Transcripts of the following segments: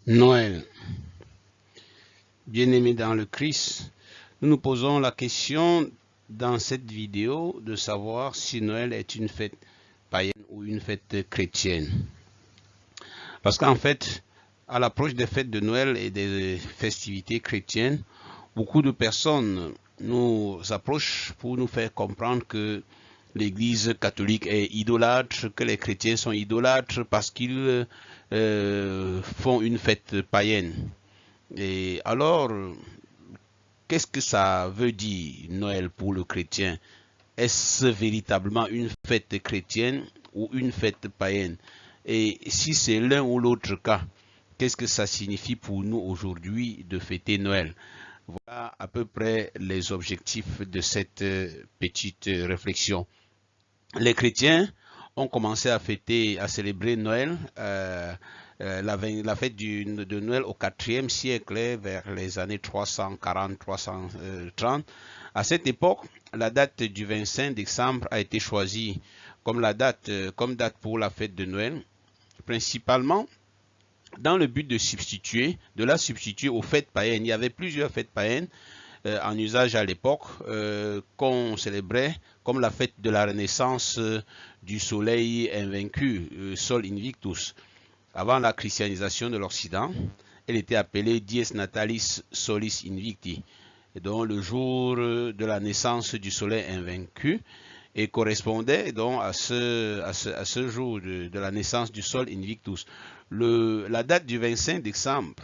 Noël. Bien-aimés dans le Christ, nous nous posons la question dans cette vidéo de savoir si Noël est une fête païenne ou une fête chrétienne. Parce qu'en fait, à l'approche des fêtes de Noël et des festivités chrétiennes, beaucoup de personnes nous approchent pour nous faire comprendre que l'Église catholique est idolâtre, que les chrétiens sont idolâtres parce qu'ils font une fête païenne. Et alors, qu'est-ce que ça veut dire Noël pour le chrétien? Est-ce véritablement une fête chrétienne ou une fête païenne? Et si c'est l'un ou l'autre cas, qu'est-ce que ça signifie pour nous aujourd'hui de fêter Noël? Voilà à peu près les objectifs de cette petite réflexion. Les chrétiens ont commencé à fêter, à célébrer Noël, la fête de Noël au IVe siècle, vers les années 340-330. À cette époque, la date du 25 décembre a été choisie comme date pour la fête de Noël, principalement dans le but de la substituer aux fêtes païennes. Il y avait plusieurs fêtes païennes en usage à l'époque qu'on célébrait comme la fête de la renaissance du soleil invaincu, Sol Invictus. Avant la christianisation de l'Occident, elle était appelée Dies Natalis Solis Invicti, donc le jour de la naissance du soleil invaincu, et correspondait donc à ce jour de la naissance du Sol Invictus. La date du 25 décembre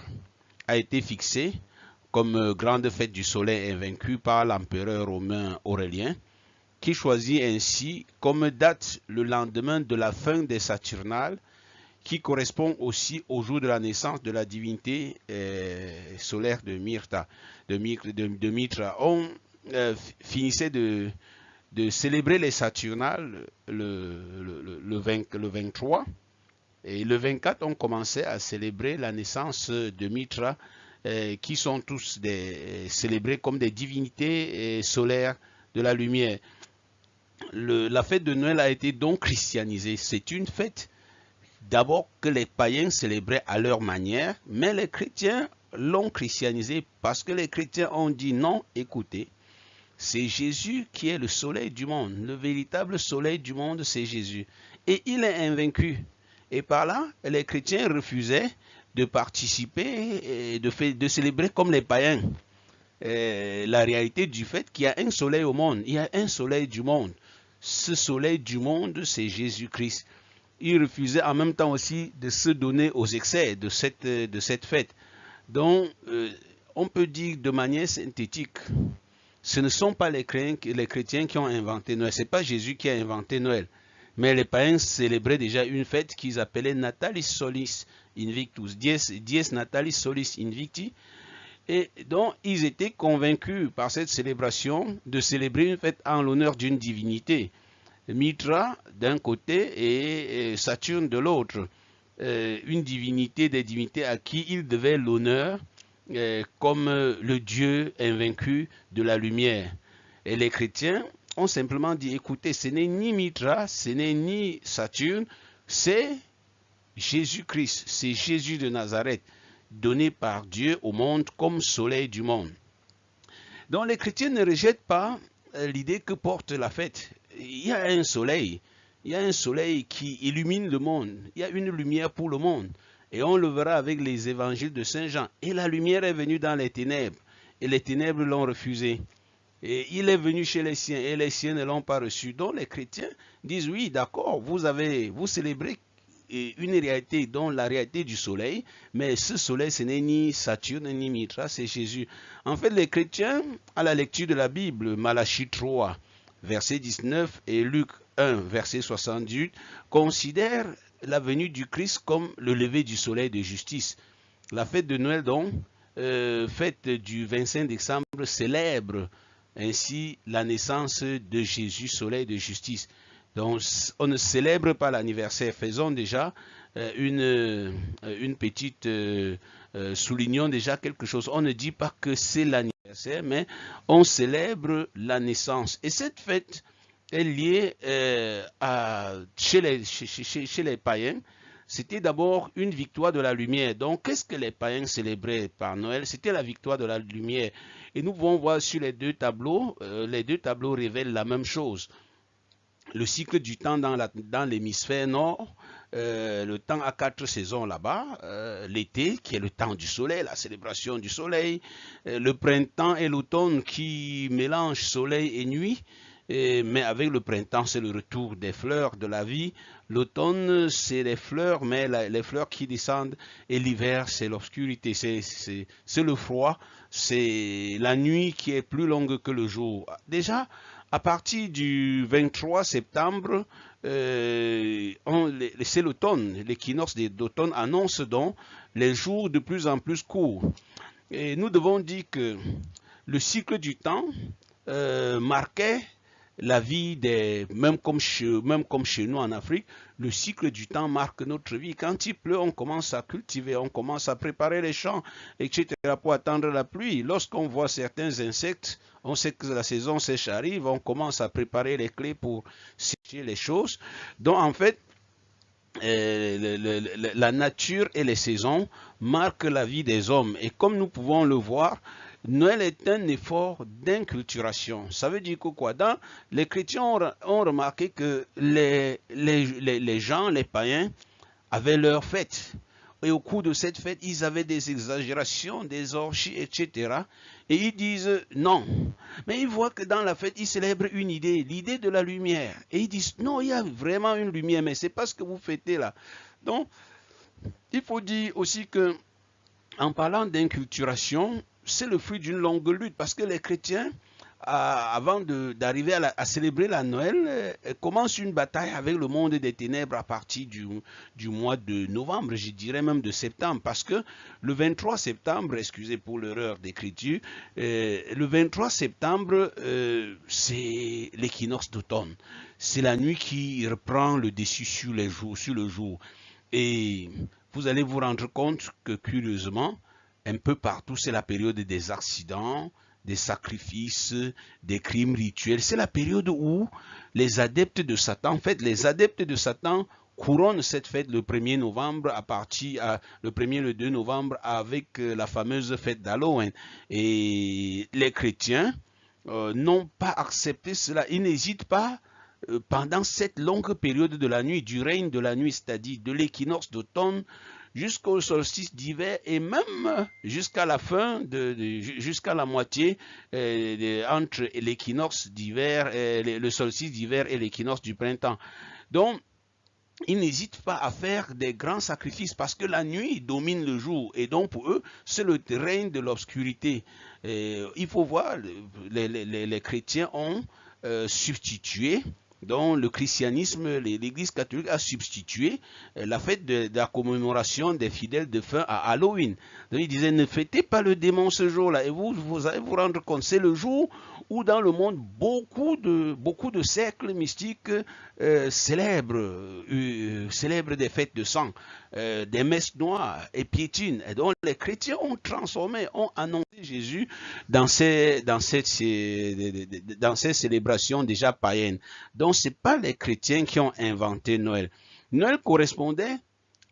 a été fixée comme grande fête du soleil invaincu par l'empereur romain Aurélien, qui choisit ainsi comme date le lendemain de la fin des Saturnales, qui correspond aussi au jour de la naissance de la divinité solaire de Mithra. On finissait de célébrer les Saturnales le 23, et le 24, on commençait à célébrer la naissance de Mithra, qui sont tous célébrés comme des divinités solaires de la lumière. La fête de Noël a été donc christianisée. C'est une fête d'abord que les païens célébraient à leur manière, mais les chrétiens l'ont christianisée parce que les chrétiens ont dit non, écoutez, c'est Jésus qui est le soleil du monde. Le véritable soleil du monde, c'est Jésus. Et il est invaincu. Et par là, les chrétiens refusaient de participer et de célébrer comme les païens la réalité du fait qu'il y a un soleil au monde. Il y a un soleil du monde. Ce soleil du monde, c'est Jésus-Christ. Ils refusaient en même temps aussi de se donner aux excès de cette fête. Donc, on peut dire de manière synthétique, ce ne sont pas les chrétiens qui ont inventé Noël. Ce n'est pas Jésus qui a inventé Noël. Mais les païens célébraient déjà une fête qu'ils appelaient Natalis Solis Invictus, Dies Natalis Solis Invicti. Et donc, ils étaient convaincus par cette célébration de célébrer une fête en l'honneur d'une divinité. Mithra d'un côté et Saturne de l'autre. Une divinité des divinités à qui ils devaient l'honneur comme le Dieu invaincu de la lumière. Et les chrétiens ont simplement dit, écoutez, ce n'est ni Mithra, ce n'est ni Saturne, c'est Jésus-Christ, c'est Jésus de Nazareth, donné par Dieu au monde comme soleil du monde. Donc les chrétiens ne rejettent pas l'idée que porte la fête. Il y a un soleil qui illumine le monde, il y a une lumière pour le monde. Et on le verra avec les évangiles de Saint Jean. Et la lumière est venue dans les ténèbres, et les ténèbres l'ont refusé. Et il est venu chez les siens, et les siens ne l'ont pas reçu. Donc les chrétiens disent, oui, d'accord, vous célébrez une réalité, dont la réalité du soleil, mais ce soleil, ce n'est ni Saturne, ni Mithra, c'est Jésus. En fait, les chrétiens, à la lecture de la Bible, Malachie 3, verset 19, et Luc 1, verset 78, considèrent la venue du Christ comme le lever du soleil de justice. La fête de Noël, donc, fête du 25 décembre, célèbre ainsi la naissance de Jésus, soleil de justice. Donc, on ne célèbre pas l'anniversaire. Faisons déjà une petite... soulignons déjà quelque chose. On ne dit pas que c'est l'anniversaire, mais on célèbre la naissance. Et cette fête est liée chez les païens c'était d'abord une victoire de la lumière. Donc, qu'est-ce que les païens célébraient par Noël? C'était la victoire de la lumière. Et nous pouvons voir sur les deux tableaux révèlent la même chose. Le cycle du temps dans l'hémisphère nord, le temps a 4 saisons là-bas. L'été, qui est le temps du soleil, la célébration du soleil. Le printemps et l'automne qui mélangent soleil et nuit. Mais avec le printemps, c'est le retour des fleurs de la vie. L'automne, c'est les fleurs, mais les fleurs qui descendent. Et l'hiver, c'est l'obscurité, c'est le froid, c'est la nuit qui est plus longue que le jour. Déjà, à partir du 23 septembre, c'est l'automne. L'équinoxe d'automne annonce donc les jours de plus en plus courts. Et nous devons dire que le cycle du temps marquait la vie même comme chez nous en Afrique, le cycle du temps marque notre vie. Quand il pleut, on commence à cultiver, on commence à préparer les champs, etc. pour attendre la pluie. Lorsqu'on voit certains insectes, on sait que la saison sèche arrive, on commence à préparer les clés pour sécher les choses. Donc en fait, la nature et les saisons marquent la vie des hommes. Et comme nous pouvons le voir, Noël est un effort d'inculturation. Ça veut dire que quoi? Les chrétiens ont remarqué que les gens, les païens, avaient leur fête. Et au cours de cette fête, ils avaient des exagérations, des orgies, etc. Et ils disent non. Mais ils voient que dans la fête, ils célèbrent une idée, l'idée de la lumière. Et ils disent non, il y a vraiment une lumière, mais c'est pas ce que vous fêtez là. Donc, il faut dire aussi que, en parlant d'inculturation, c'est le fruit d'une longue lutte parce que les chrétiens, avant d'arriver à célébrer la Noël, commencent une bataille avec le monde des ténèbres à partir du mois de novembre, je dirais même de septembre, parce que le 23 septembre, excusez pour l'erreur d'écriture, le 23 septembre, c'est l'équinoxe d'automne. C'est la nuit qui reprend le dessus sur le jour. Et vous allez vous rendre compte que, curieusement, un peu partout, c'est la période des accidents, des sacrifices, des crimes rituels. C'est la période où les adeptes de Satan, en fait, les adeptes de Satan couronnent cette fête le 1er novembre le 1er et le 2 novembre avec la fameuse fête d'Halloween. Et les chrétiens n'ont pas accepté cela. Ils n'hésitent pas pendant cette longue période de la nuit, du règne de la nuit, c'est-à-dire de l'équinoxe d'automne, jusqu'au solstice d'hiver et même jusqu'à la fin, jusqu'à la moitié entre l'équinoxe d'hiver, le solstice d'hiver et l'équinoxe du printemps. Donc, ils n'hésitent pas à faire des grands sacrifices parce que la nuit domine le jour et donc pour eux, c'est le règne de l'obscurité. Il faut voir, les chrétiens ont substitué. Donc le christianisme, l'Église catholique a substitué la fête de la commémoration des fidèles défunts à Halloween. Donc il disait, ne fêtez pas le démon ce jour-là. Et vous allez vous rendre compte, c'est le jour où dans le monde, beaucoup de cercles mystiques célèbrent des fêtes de sang, des messes noires et piétines. Et donc les chrétiens ont transformé, ont annoncé Jésus dans ces célébrations déjà païennes. Donc ce n'est pas les chrétiens qui ont inventé Noël. Noël correspondait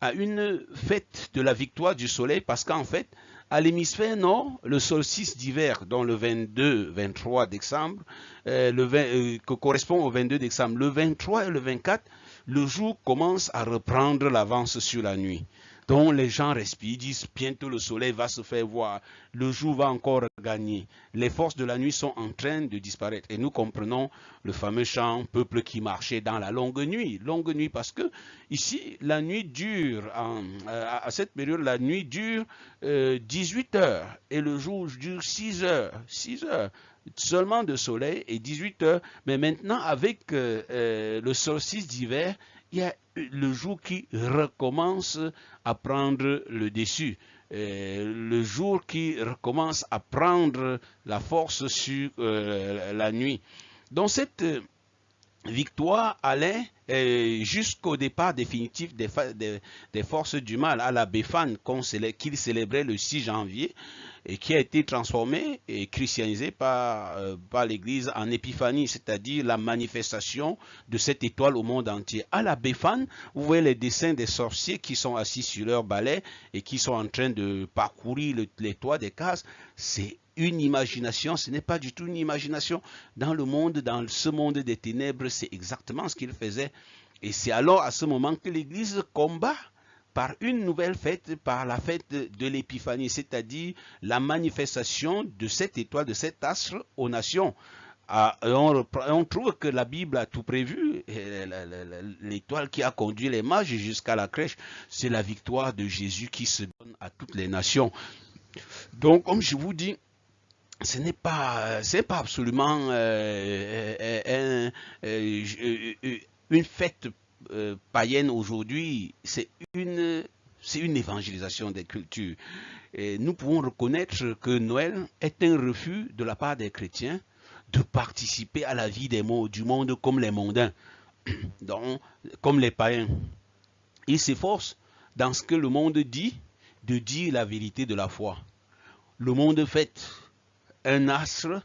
à une fête de la victoire du soleil parce qu'en fait, à l'hémisphère nord, le solstice d'hiver, dont le 22-23 décembre, que correspond au 22 décembre, le 23 et le 24, le jour commence à reprendre l'avance sur la nuit. Donc les gens respirent, disent bientôt le soleil va se faire voir, le jour va encore gagner. Les forces de la nuit sont en train de disparaître. Et nous comprenons le fameux chant « Peuple qui marchait dans la longue nuit ». Longue nuit parce que ici, la nuit dure, à cette période, la nuit dure 18 heures et le jour dure 6 heures. 6 heures seulement de soleil et 18 heures. Mais maintenant, avec le solstice d'hiver, il y a le jour qui recommence à prendre le dessus. Le jour qui recommence à prendre la force sur la nuit. Donc victoire allait jusqu'au départ définitif des forces du mal à la Béphane qu'il célébrait le 6 janvier et qui a été transformé et christianisé par l'Église en Épiphanie, c'est-à-dire la manifestation de cette étoile au monde entier. À la Béphane, vous voyez les dessins des sorciers qui sont assis sur leur balai et qui sont en train de parcourir les toits des cases. C'est une imagination, ce n'est pas du tout une imagination. Dans ce monde des ténèbres, c'est exactement ce qu'il faisait. Et c'est alors à ce moment que l'Église combat par une nouvelle fête, par la fête de l'Épiphanie, c'est-à-dire la manifestation de cette étoile, de cet astre aux nations. On trouve que la Bible a tout prévu. L'étoile qui a conduit les mages jusqu'à la crèche, c'est la victoire de Jésus qui se donne à toutes les nations. Donc, comme je vous dis, ce n'est pas absolument une fête païenne aujourd'hui, c'est une évangélisation des cultures. Et nous pouvons reconnaître que Noël est un refus de la part des chrétiens de participer à la vie du monde comme les mondains, donc, comme les païens. Ils s'efforcent, dans ce que le monde dit, de dire la vérité de la foi. Le monde fête un astre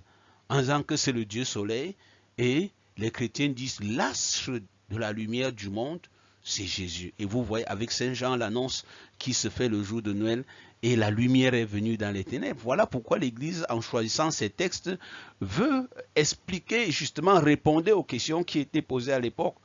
en disant que c'est le Dieu soleil, et les chrétiens disent l'astre de la lumière du monde, c'est Jésus. Et vous voyez avec Saint Jean l'annonce qui se fait le jour de Noël, et la lumière est venue dans les ténèbres. Voilà pourquoi l'Église, en choisissant ces textes, veut expliquer, justement répondre aux questions qui étaient posées à l'époque.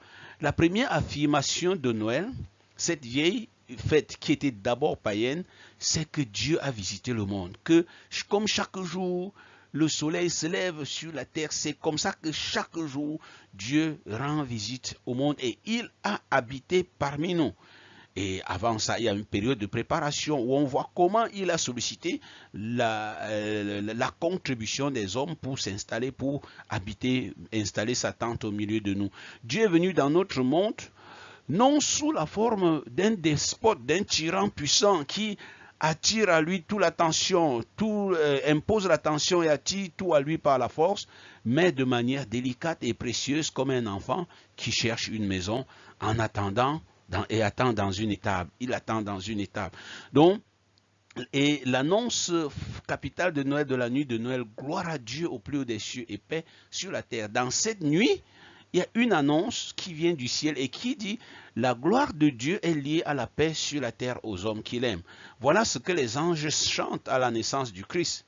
La première affirmation de Noël, cette vieille fête qui était d'abord païenne, c'est que Dieu a visité le monde. Que comme chaque jour, le soleil se lève sur la terre, c'est comme ça que chaque jour, Dieu rend visite au monde et il a habité parmi nous. Et avant ça, il y a une période de préparation où on voit comment il a sollicité la contribution des hommes pour s'installer, pour habiter, installer sa tente au milieu de nous. Dieu est venu dans notre monde, non sous la forme d'un despote, d'un tyran puissant qui attire à lui toute l'attention, impose l'attention et attire tout à lui par la force, mais de manière délicate et précieuse comme un enfant qui cherche une maison en attendant et attend dans une étable. Il attend dans une étable. Donc, et l'annonce capitale de Noël, de la nuit de Noël, gloire à Dieu au plus haut des cieux et paix sur la terre. Dans cette nuit, il y a une annonce qui vient du ciel et qui dit « La gloire de Dieu est liée à la paix sur la terre aux hommes qu'il aime ». Voilà ce que les anges chantent à la naissance du Christ.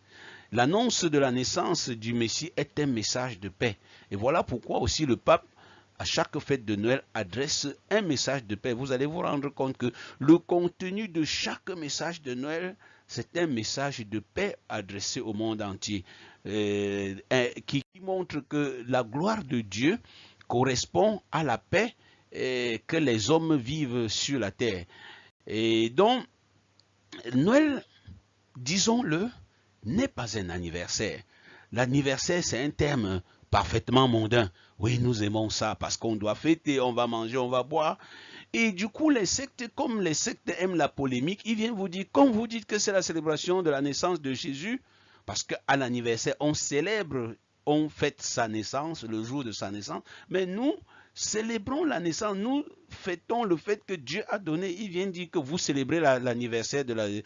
L'annonce de la naissance du Messie est un message de paix. Et voilà pourquoi aussi le pape, à chaque fête de Noël, adresse un message de paix. Vous allez vous rendre compte que le contenu de chaque message de Noël, c'est un message de paix adressé au monde entier, qui montre que la gloire de Dieu correspond à la paix que les hommes vivent sur la terre. Et donc, Noël, disons-le, n'est pas un anniversaire. L'anniversaire, c'est un terme parfaitement mondain. Oui, nous aimons ça parce qu'on doit fêter, on va manger, on va boire. Et du coup, les sectes, comme les sectes aiment la polémique, ils viennent vous dire, comme vous dites que c'est la célébration de la naissance de Jésus, parce qu'à l'anniversaire, on célèbre, on fête sa naissance, le jour de sa naissance, mais nous célébrons la naissance, nous fêtons le fait que Dieu a donné. Il vient dire que vous célébrez l'anniversaire de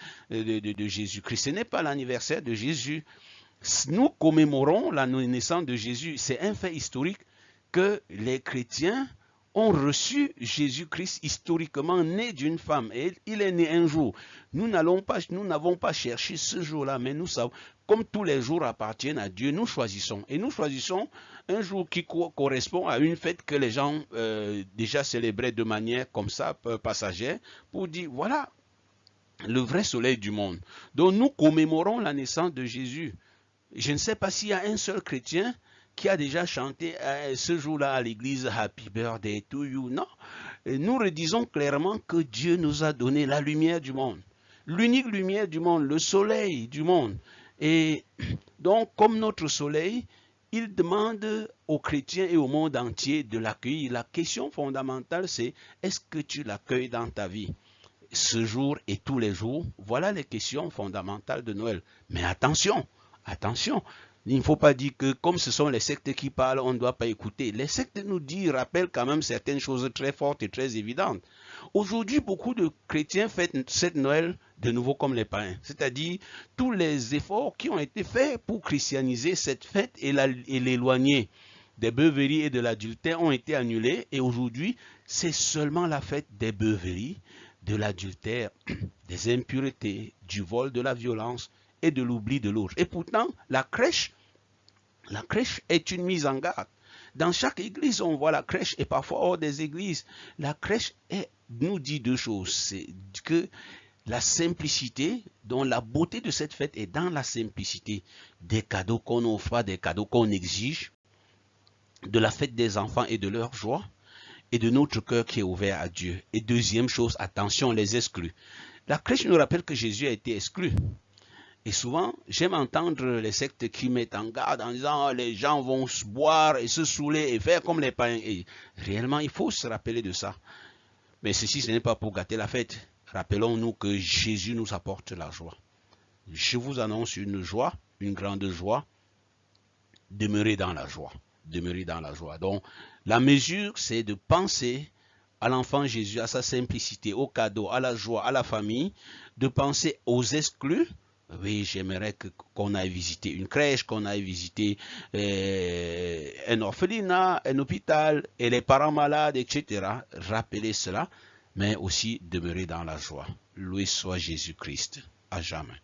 Jésus-Christ. Ce n'est pas l'anniversaire de Jésus. Nous commémorons la naissance de Jésus. C'est un fait historique que les chrétiens ont reçu Jésus-Christ historiquement né d'une femme. Et il est né un jour. Nous n'avons pas cherché ce jour-là, mais nous savons, comme tous les jours appartiennent à Dieu, nous choisissons. Et nous choisissons un jour qui correspond à une fête que les gens déjà célébraient de manière comme ça, passagère, pour dire, voilà, le vrai soleil du monde. Donc nous commémorons la naissance de Jésus. Je ne sais pas s'il y a un seul chrétien qui a déjà chanté ce jour-là à l'église « Happy birthday to you ». Non, nous redisons clairement que Dieu nous a donné la lumière du monde. L'unique lumière du monde, le soleil du monde. Et donc, comme notre soleil, il demande aux chrétiens et au monde entier de l'accueillir. La question fondamentale, c'est est-ce que tu l'accueilles dans ta vie ? Ce jour et tous les jours, voilà les questions fondamentales de Noël. Mais attention, attention, Il ne faut pas dire que comme ce sont les sectes qui parlent, on ne doit pas écouter. Les sectes nous disent, rappellent quand même certaines choses très fortes et très évidentes. Aujourd'hui, beaucoup de chrétiens fêtent cette Noël de nouveau comme les païens. C'est-à-dire, tous les efforts qui ont été faits pour christianiser cette fête et l'éloigner des beuveries et de l'adultère ont été annulés. Et aujourd'hui, c'est seulement la fête des beuveries, de l'adultère, des impuretés, du vol, de la violence et de l'oubli de l'autre. Et pourtant, la crèche est une mise en garde. Dans chaque église, on voit la crèche et parfois hors des églises. La crèche nous dit deux choses. C'est que la simplicité, dont la beauté de cette fête est dans la simplicité des cadeaux qu'on offre, des cadeaux qu'on exige, de la fête des enfants et de leur joie, et de notre cœur qui est ouvert à Dieu. Et deuxième chose, attention, les exclus. La crèche nous rappelle que Jésus a été exclu. Et souvent, j'aime entendre les sectes qui mettent en garde en disant les gens vont se boire et se saouler et faire comme les païens. Et réellement, il faut se rappeler de ça. Mais ceci, ce n'est pas pour gâter la fête. Rappelons-nous que Jésus nous apporte la joie. Je vous annonce une joie, une grande joie. Demeurez dans la joie. Demeurez dans la joie. Donc, la mesure, c'est de penser à l'enfant Jésus, à sa simplicité, au cadeau, à la joie, à la famille, de penser aux exclus. Oui, j'aimerais qu'on aille visiter une crèche, qu'on aille visiter un orphelinat, un hôpital, et les parents malades, etc. Rappelez cela, mais aussi demeurer dans la joie. Loué soit Jésus-Christ, à jamais.